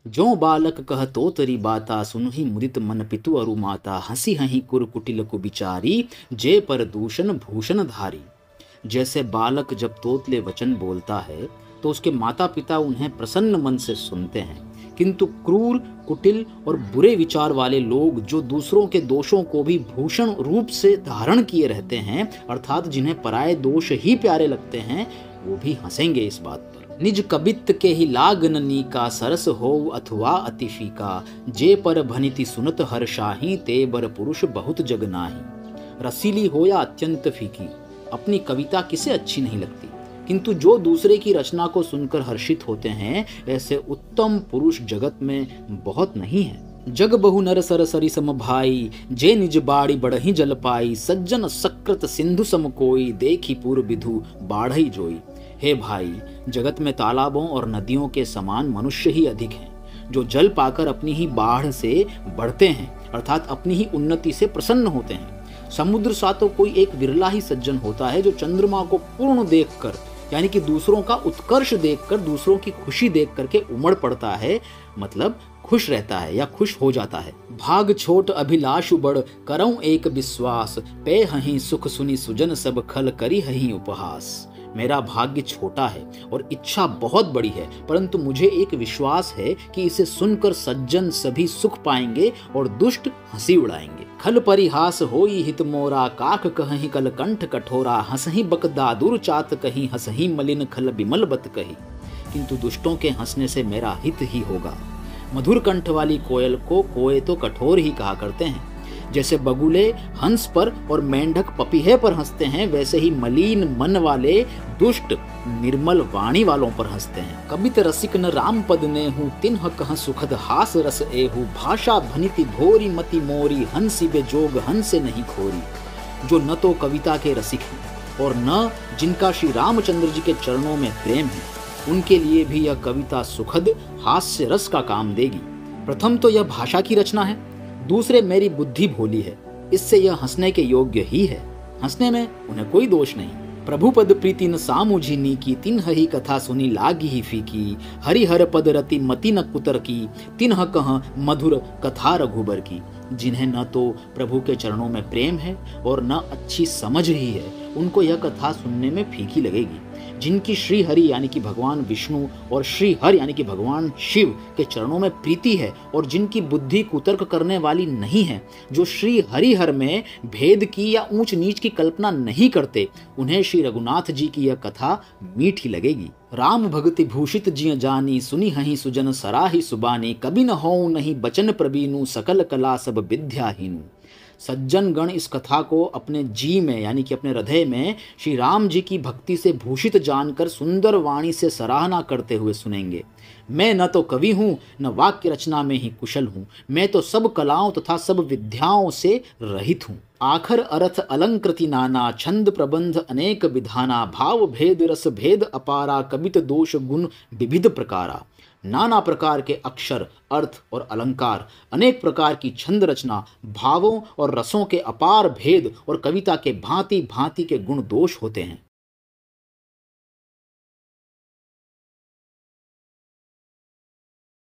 जो बालक कह तो तरी बाता, सुनहि मुदित मन पितु अरु माता, हंसी हही कुर कुटिल कुबिचारी, जे पर दूषण भूषण धारी। जैसे बालक जब तोतले वचन बोलता है तो उसके माता पिता उन्हें प्रसन्न मन से सुनते हैं, किंतु क्रूर, कुटिल और बुरे विचार वाले लोग जो दूसरों के दोषों को भी भूषण रूप से धारण किए रहते हैं, अर्थात जिन्हें पराये दोष ही प्यारे लगते हैं, वो भी हंसेंगे इस बात पर। निज कबित के ही लागन नीका, सरस हो अथवा अति फीका, जे पर भनिति सुनत हर्षाही, ते बर पुरुष बहुत जग नाही। रसीली हो या अत्यंत फीकी, अपनी कविता किसे अच्छी नहीं लगती, किंतु जो दूसरे की रचना को सुनकर हर्षित होते हैं, ऐसे उत्तम पुरुष जगत में बहुत नहीं है। जग बहु नर सर सरी सम भाई, जे निज बाड़ी बढ़ही जल पाई, सज्जन सकृत सिंधु सम कोई, देखी पूर्व विधु बाढ़ई जोई। हे भाई, जगत में तालाबों और नदियों के समान मनुष्य ही अधिक हैं, जो जल पाकर अपनी ही बाढ़ से बढ़ते हैं, अर्थात अपनी ही उन्नति से प्रसन्न होते हैं। समुद्र सा तो कोई एक विरला ही सज्जन होता है जो चंद्रमा को पूर्ण देखकर, यानी कि दूसरों का उत्कर्ष देखकर, दूसरों की खुशी देख करके उमड़ पड़ता है, मतलब खुश रहता है या खुश हो जाता है। भाग छोट अभिलाषु बड़, करऊं एक विश्वास, पे हहीं सुख सुनी सुजन सब, खल करी हहीं उपहास। मेरा भाग्य छोटा है और इच्छा बहुत बड़ी है, परंतु मुझे एक विश्वास है कि इसे सुनकर सज्जन सभी सुख पाएंगे और दुष्ट हंसी उड़ाएंगे। खल परिहास होई हित मोरा, काक कहीं कल कंठ कठोरा, हंसही बकदादुर चात कहीं, हंसही मलिन खल बिमल बत कही। किंतु दुष्टों के हंसने से मेरा हित ही होगा। मधुर कंठ वाली कोयल को कोए तो कठोर ही कहा करते हैं। जैसे बगुले हंस पर और मेंढक पपीहे पर हंसते हैं, वैसे ही मलिन मन वाले दुष्ट निर्मल वाणी वालों पर हंसते हैं। कबित रसिक न राम पद ने हूँ, तिन्ह कह सुखद हास रस एहू, भाषा भनिति भोरी मति मोरी, हंसी बे जोग हंसे नहीं खोरी। जो न तो कविता के रसिक हैं और न जिनका श्री रामचंद्र जी के चरणों में प्रेम है, उनके लिए भी यह कविता सुखद हास्य रस का काम देगी। प्रथम तो यह भाषा की रचना है, दूसरे मेरी बुद्धि भोली है, इससे यह हंसने के योग्य ही है। हंसने में उन्हें कोई दोष नहीं। प्रभु पद प्रीति न सामुझी नीकी, तिन्ह ही कथा सुनी लागी ही फीकी, हरिहर पद रति मति न कुतर की, तिन्ह कह मधुर कथा रघुबर की। जिन्हें न तो प्रभु के चरणों में प्रेम है और न अच्छी समझ ही है, उनको यह कथा सुनने में फीकी लगेगी। जिनकी श्री हरि यानी कि भगवान विष्णु और श्री हर यानी कि भगवान शिव के चरणों में प्रीति है और जिनकी बुद्धि कुतर्क करने वाली नहीं है, जो श्री हरिहर में भेद की या ऊंच नीच की कल्पना नहीं करते, उन्हें श्री रघुनाथ जी की यह कथा मीठी लगेगी। राम भगति भूषित जिय जानी, सुनी हहीं सुजन सराही सुबानी, कभी न होऊं नहीं बचन प्रबीनु, सकल कला सब विद्याहीनु। सज्जन गण इस कथा को अपने जी में यानी कि अपने हृदय में श्री राम जी की भक्ति से भूषित जानकर सुंदर वाणी से सराहना करते हुए सुनेंगे। मैं न तो कवि हूँ, न वाक्य रचना में ही कुशल हूँ, मैं तो सब कलाओं तथा सब विद्याओं से रहित हूँ। आखर अर्थ अलंकृति नाना, छंद प्रबंध अनेक विधाना, भाव भेद रस भेद अपारा, कवित दोष गुण विविध प्रकारा। नाना प्रकार के अक्षर, अर्थ और अलंकार, अनेक प्रकार की छंद रचना, भावों और रसों के अपार भेद और कविता के भांति भांति के गुण दोष होते हैं।